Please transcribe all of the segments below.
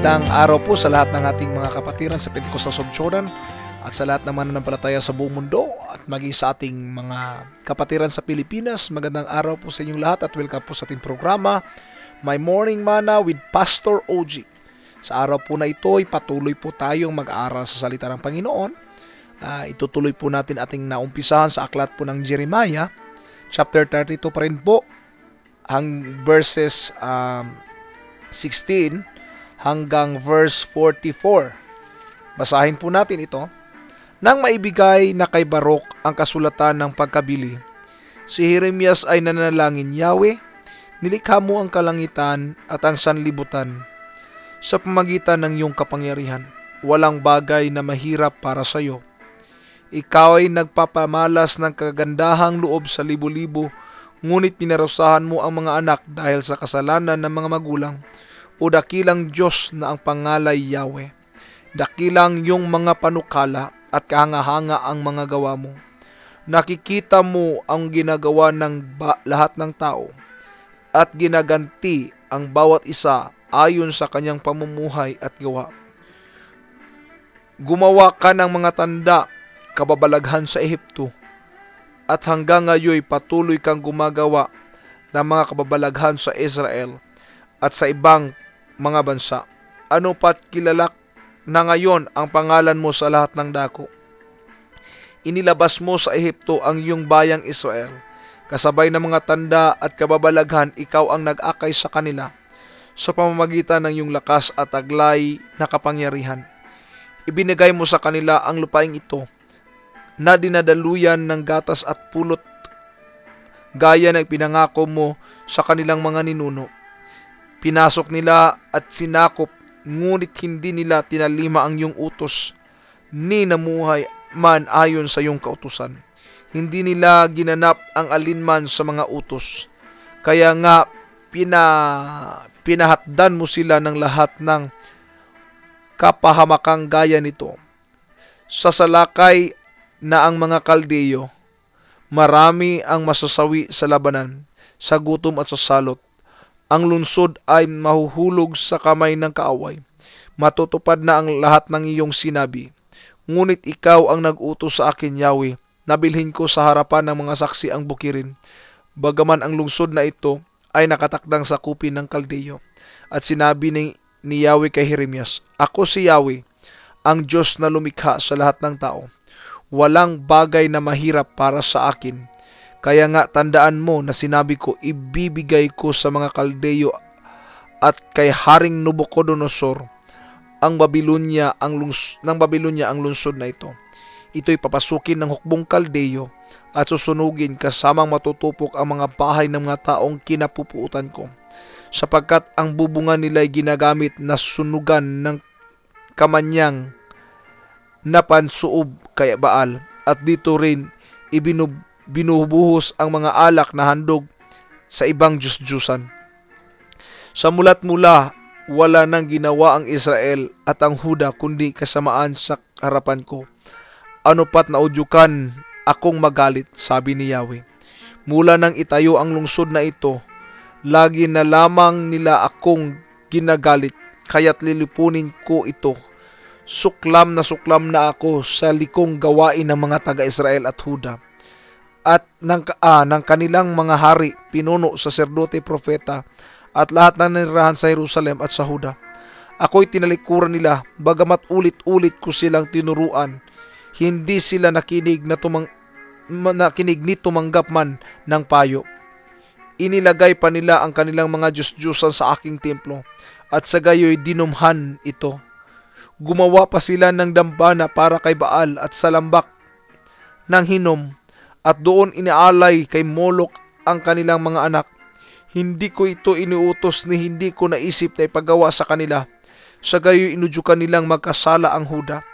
Magandang araw po sa lahat ng ating mga kapatiran sa Pentecostal of Jordan at sa lahat naman ng mananampalataya sa buong mundo at maging sa ating mga kapatiran sa Pilipinas. Magandang araw po sa inyong lahat at welcome po sa ating programa, My Morning Manna with Pastor OG. Sa araw po na ito ay patuloy po tayong mag-aaral sa salita ng Panginoon. Itutuloy po natin ating naumpisahan sa aklat po ng Jeremiah, chapter 32 pa rin po, verses 16 hanggang verse 44. Basahin po natin ito. Nang maibigay na kay Baruk ang kasulatan ng pagkabili, si Jeremias ay nanalangin, Yahweh, nilikha mo ang kalangitan at ang sanlibutan sa pamagitan ng iyong kapangyarihan. Walang bagay na mahirap para sa iyo. Ikaw ay nagpapamalas ng kagandahang loob sa libo-libo, ngunit pinarusahan mo ang mga anak dahil sa kasalanan ng mga magulang. O dakilang Diyos na ang pangalay Yahweh, dakilang yung mga panukala at kahanga-hanga ang mga gawa mo. Nakikita mo ang ginagawa ng lahat ng tao at ginaganti ang bawat isa ayon sa kanyang pamumuhay at gawa. Gumawa ka ng mga tanda, kababalaghan sa Ehipto, at hanggang ngayon patuloy kang gumagawa ng mga kababalaghan sa Israel at sa ibang mga bansa. Ano pat kilala na ngayon ang pangalan mo sa lahat ng dako. Inilabas mo sa Ehipto ang iyong bayang Israel. Kasabay ng mga tanda at kababalaghan, ikaw ang nag-akay sa kanila sa pamamagitan ng iyong lakas at taglay na kapangyarihan. Ibinigay mo sa kanila ang lupaing ito na dinadaluyan ng gatas at pulot, gaya ng pinangako mo sa kanilang mga ninuno. Pinasok nila at sinakop, ngunit hindi nila tinalima ang iyong utos, ni namuhay man ayon sa iyong kautusan. Hindi nila ginanap ang alinman sa mga utos. Kaya nga pinahatdan mo sila ng lahat ng kapahamakang gaya nito. Sa salakay na ang mga Kaldeyo, marami ang masasawi sa labanan, sa gutom at sa salot. Ang lungsod ay mahuhulog sa kamay ng kaaway. Matutupad na ang lahat ng iyong sinabi. Ngunit ikaw ang nag-utos sa akin, Yahweh. Nabilhin ko sa harapan ng mga saksi ang bukirin. Bagaman ang lungsod na ito ay nakatakdang sakupin ng Kaldeyo. At sinabi ni Yahweh kay Jeremias, Ako si Yahweh, ang Diyos na lumikha sa lahat ng tao. Walang bagay na mahirap para sa akin. Kaya nga tandaan mo na sinabi ko, ibibigay ko sa mga Kaldeyo at kay Haring Nabucodonosor ng Babylonia ang lungsod na ito. Ito'y papasukin ng hukbong Kaldeyo at susunugin kasamang matutupok ang mga bahay ng mga taong kinapupuutan ko. Sapagkat ang bubungan nila ay ginagamit na sunugan ng kamanyang na pansuob kay Baal, at dito rin binubuhos ang mga alak na handog sa ibang Diyos-Diyusan. Sa mulat mula, wala nang ginawa ang Israel at ang Huda kundi kasamaan sa harapan ko. Ano pat naudyukan akong magalit, sabi ni Yahweh. Mula nang itayo ang lungsod na ito, lagi na lamang nila akong ginagalit, kaya't lilipunin ko ito. Suklam na ako sa likong gawain ng mga taga-Israel at Huda at ng kanilang mga hari, pinuno, saserdote, propeta, at lahat na nanirahan sa Jerusalem at sa Huda. Ako'y tinalikuran nila, bagamat ulit-ulit ko silang tinuruan, hindi sila nakinig ni tumanggap man ng payo. Inilagay pa nila ang kanilang mga Diyos-Diyosan sa aking templo, at sa gayo'y dinumhan ito. Gumawa pa sila ng dambana para kay Baal at sa lambak ng Hinom, at doon inaalay kay Molok ang kanilang mga anak. Hindi ko ito iniutos ni hindi ko naisip na ipagawa sa kanila. Sa gayo inudyukan nilang magkasala ang Huda.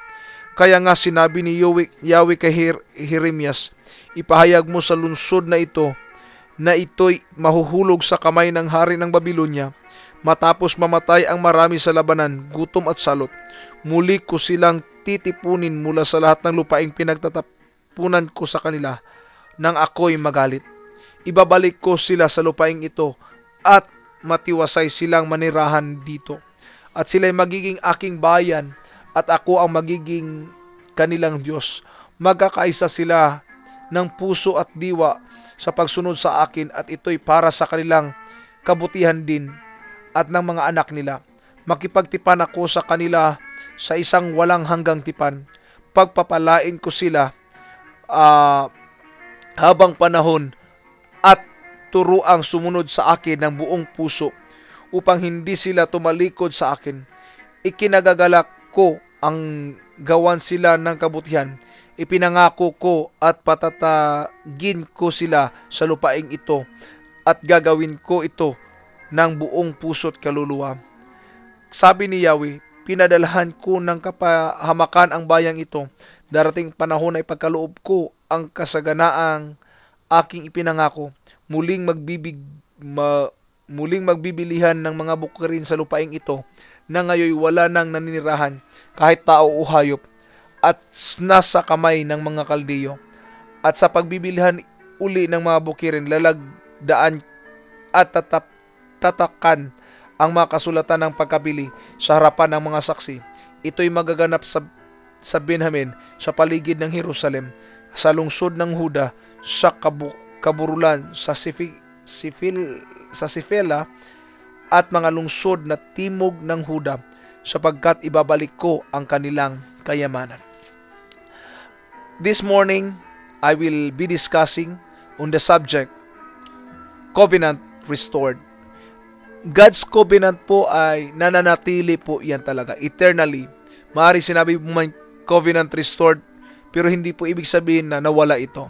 Kaya nga sinabi ni Yahweh kay Jeremias, ipahayag mo sa lungsod na ito'y mahuhulog sa kamay ng hari ng Babylonia. Matapos mamatay ang marami sa labanan, gutom at salot, muli ko silang titipunin mula sa lahat ng lupaing pinagtatapunan ko sa kanila nang ako'y magalit. Ibabalik ko sila sa lupaing ito at matiwasay silang manirahan dito. at sila'y magiging aking bayan at ako ang magiging kanilang Diyos. Magkakaisa sila ng puso at diwa sa pagsunod sa akin at ito'y para sa kanilang kabutihan din at ng mga anak nila. Makipagtipan ako sa kanila sa isang walang hanggang tipan. Pagpapalain ko sila habang panahon at turuang sumunod sa akin ng buong puso upang hindi sila tumalikod sa akin. Ikinagagalak ko ang gawan sila ng kabutihan. Ipinangako ko at patatagin ko sila sa lupaing ito at gagawin ko ito ng buong puso't kaluluwa. Sabi ni Yahweh, pinadalhan ko ng kapahamakan ang bayang ito. Darating panahon ay pagkaloob ko ang kasaganaang aking ipinangako. Muling magbibilihan ng mga bukirin sa lupaing ito na ngayon wala nang naninirahan kahit tao o hayop at nasa kamay ng mga Kaldiyo. At sa pagbibilihan uli ng mga bukirin, lalagdaan at tatakan ang mga kasulatan ng pagkabili sa harapan ng mga saksi. Ito'y magaganap sa Benjamin, sa paligid ng Jerusalem, sa lungsod ng Huda, sa kaburulan, sa Sifela at mga lungsod na timog ng Huda, sapagkat ibabalik ko ang kanilang kayamanan. This morning, I will be discussing on the subject, Covenant Restored. God's covenant po ay nananatili po yan talaga, eternally. Maaari sinabi mo man covenant restored, pero hindi po ibig sabihin na nawala ito.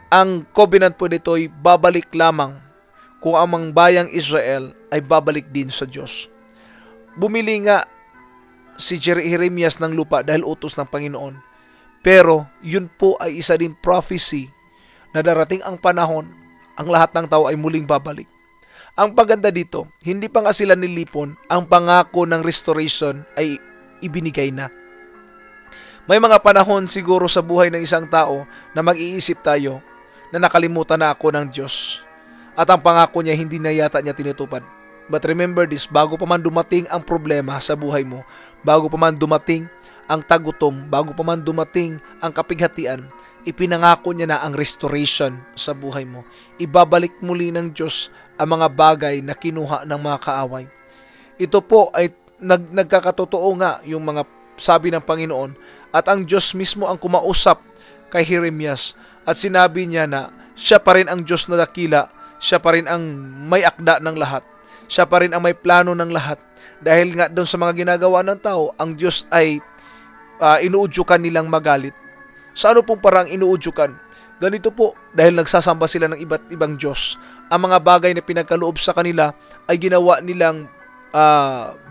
Ang covenant po nito ay babalik lamang kung ang bayang Israel ay babalik din sa Diyos. Bumili nga si Jeremias ng lupa dahil utos ng Panginoon. Pero yun po ay isa din prophecy na darating ang panahon, ang lahat ng tao ay muling babalik. Ang paganda dito, hindi pa nga sila nilipon, ang pangako ng restoration ay ibinigay na. May mga panahon siguro sa buhay ng isang tao na mag-iisip tayo na nakalimutan na ako ng Diyos at ang pangako niya hindi na yata niya tinutupad. But remember this, bago pa man dumating ang problema sa buhay mo, bago pa man dumating ang tagutom, bago pa man dumating ang kapighatian, ipinangako niya na ang restoration sa buhay mo. Ibabalik muli ng Diyos ang mga bagay na kinuha ng mga kaaway. Ito po ay nagkakatotoo nga yung mga sabi ng Panginoon at ang Diyos mismo ang kumausap kay Jeremias at sinabi niya na siya pa rin ang Diyos na dakila, siya pa rin ang may akda ng lahat, siya pa rin ang may plano ng lahat. Dahil nga doon sa mga ginagawa ng tao, ang Diyos ay inuudyukan nilang magalit. Sa ano pong parang inuudyukan? Ganito po, dahil nagsasamba sila ng iba't ibang Diyos. Ang mga bagay na pinagkaloob sa kanila ay ginawa nilang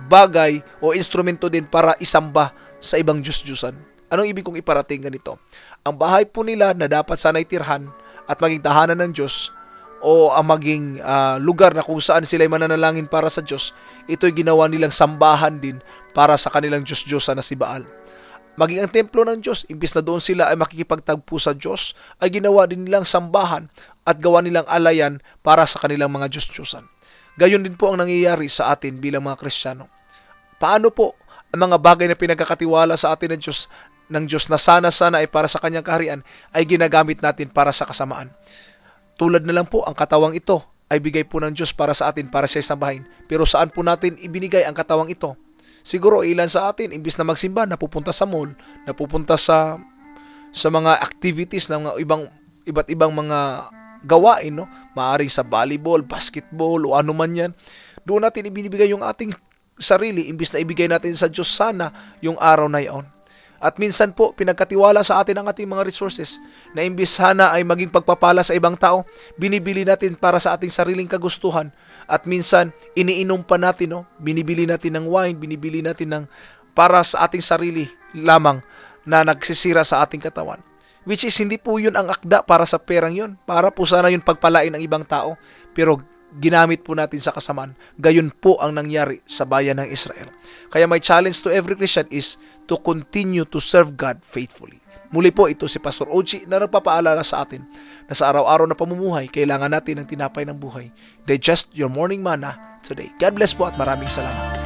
bagay o instrumento din para isamba sa ibang Diyos-Diyusan. Anong ibig kong iparating ganito? Ang bahay po nila na dapat sana'y tirhan at maging tahanan ng Diyos o ang maging lugar na kung saan sila'y mananalangin para sa Diyos, ito'y ginawa nilang sambahan din para sa kanilang Diyos-Diyusan na si Baal. Maging ang templo ng Diyos, imbis na doon sila ay makikipagtagpo sa Diyos, ay ginawa din nilang sambahan at gawa nilang alayan para sa kanilang mga Diyos-Diyusan. Gayon din po ang nangyayari sa atin bilang mga Kristiyano. Paano po ang mga bagay na pinagkakatiwala sa atin ng Diyos na sana-sana ay para sa kanyang kaharian ay ginagamit natin para sa kasamaan? Tulad na lang po ang katawang ito ay bigay po ng Diyos para sa atin, para sa sambahin. Pero saan po natin ibinigay ang katawang ito? Siguro ilan sa atin, imbis na magsimba, napupunta sa mall, napupunta sa mga activities ng iba't ibang mga gawain, no? Maaari sa volleyball, basketball, o ano man yan. Doon natin ibinibigay yung ating sarili, imbis na ibigay natin sa Diyos sana yung araw na yaon. At minsan po, pinagkatiwala sa atin ang ating mga resources na imbis sana ay maging pagpapala sa ibang tao, binibili natin para sa ating sariling kagustuhan. At minsan, iniinom pa natin, no? Binibili natin ng wine, binibili natin ng para sa ating sarili lamang na nagsisira sa ating katawan. Which is, hindi po yun ang akda para sa perang yun. Para po sana yun pagpalain ng ibang tao. Pero ginamit po natin sa kasamaan. Gayon po ang nangyari sa bayan ng Israel. Kaya my challenge to every Christian is to continue to serve God faithfully. Muli po, ito si Pastor Ochi na nagpapaalala sa atin na sa araw-araw na pamumuhay, kailangan natin ng tinapay ng buhay. Digest your morning manna today. God bless po at maraming salamat.